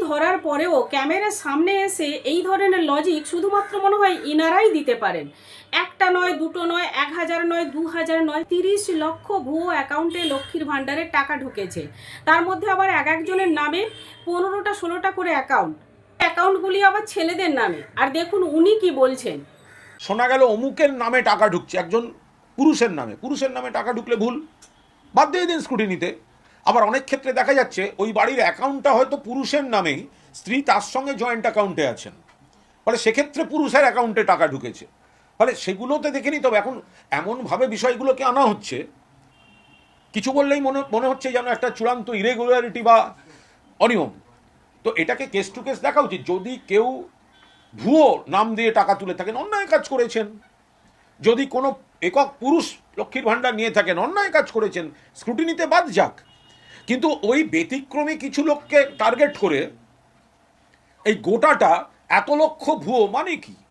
ধরার পরেও ক্যামেরার সামনে এসে এই ধরনের লজিক শুধুমাত্র মনে হয় ইনারাই দিতে পারেন। একটা নয়, দুটো নয়, 1000 নয়, 2000 নয়, 30 লক্ষ ভুয়ো অ্যাকাউন্টে লক্ষ্মীর ভাণ্ডারের টাকা ঢুকেছে। তার মধ্যে আবার এক একজনের নামে 15টা 16টা করে অ্যাকাউন্টগুলি আবার ছেলেদের নামে। আর দেখুন উনি কি বলছেন। শোনা গেল অমুকের নামে টাকা ঢুকছে, একজন পুরুষের নামে টাকা ঢুকলে ভুল, বাদ দিয়ে দিন স্ক্রুটিনিতে। আবার অনেক ক্ষেত্রে দেখা যাচ্ছে ওই বাড়ির অ্যাকাউন্টটা হয়তো পুরুষের নামেই, স্ত্রী তার সঙ্গে জয়েন্ট অ্যাকাউন্টে আছেন, ফলে সেক্ষেত্রে পুরুষের অ্যাকাউন্টে টাকা ঢুকেছে। ফলে সেগুলোতে দেখে নিতে হবে। এখন এমনভাবে বিষয়গুলোকে আনা হচ্ছে, কিছু বললেই মনে হচ্ছে যেন একটা চূড়ান্ত ইরেগুলারিটি বা অনিয়ম। তো এটাকে কেস টু কেস দেখা উচিত। যদি কেউ ভুয়ো নাম দিয়ে টাকা তুলে থাকেন, অন্যায় কাজ করেছেন। যদি কোনো একক পুরুষ লক্ষ্মীর ভাণ্ডার নিয়ে থাকেন, অন্যায় কাজ করেছেন, স্ক্রুটিনিতে বাদ যাক। কিন্তু ওই ব্যতিক্রমী কিছু লোককে টার্গেট করে এই গোটাটা এত লক্ষ ভুয়ো মানে কি?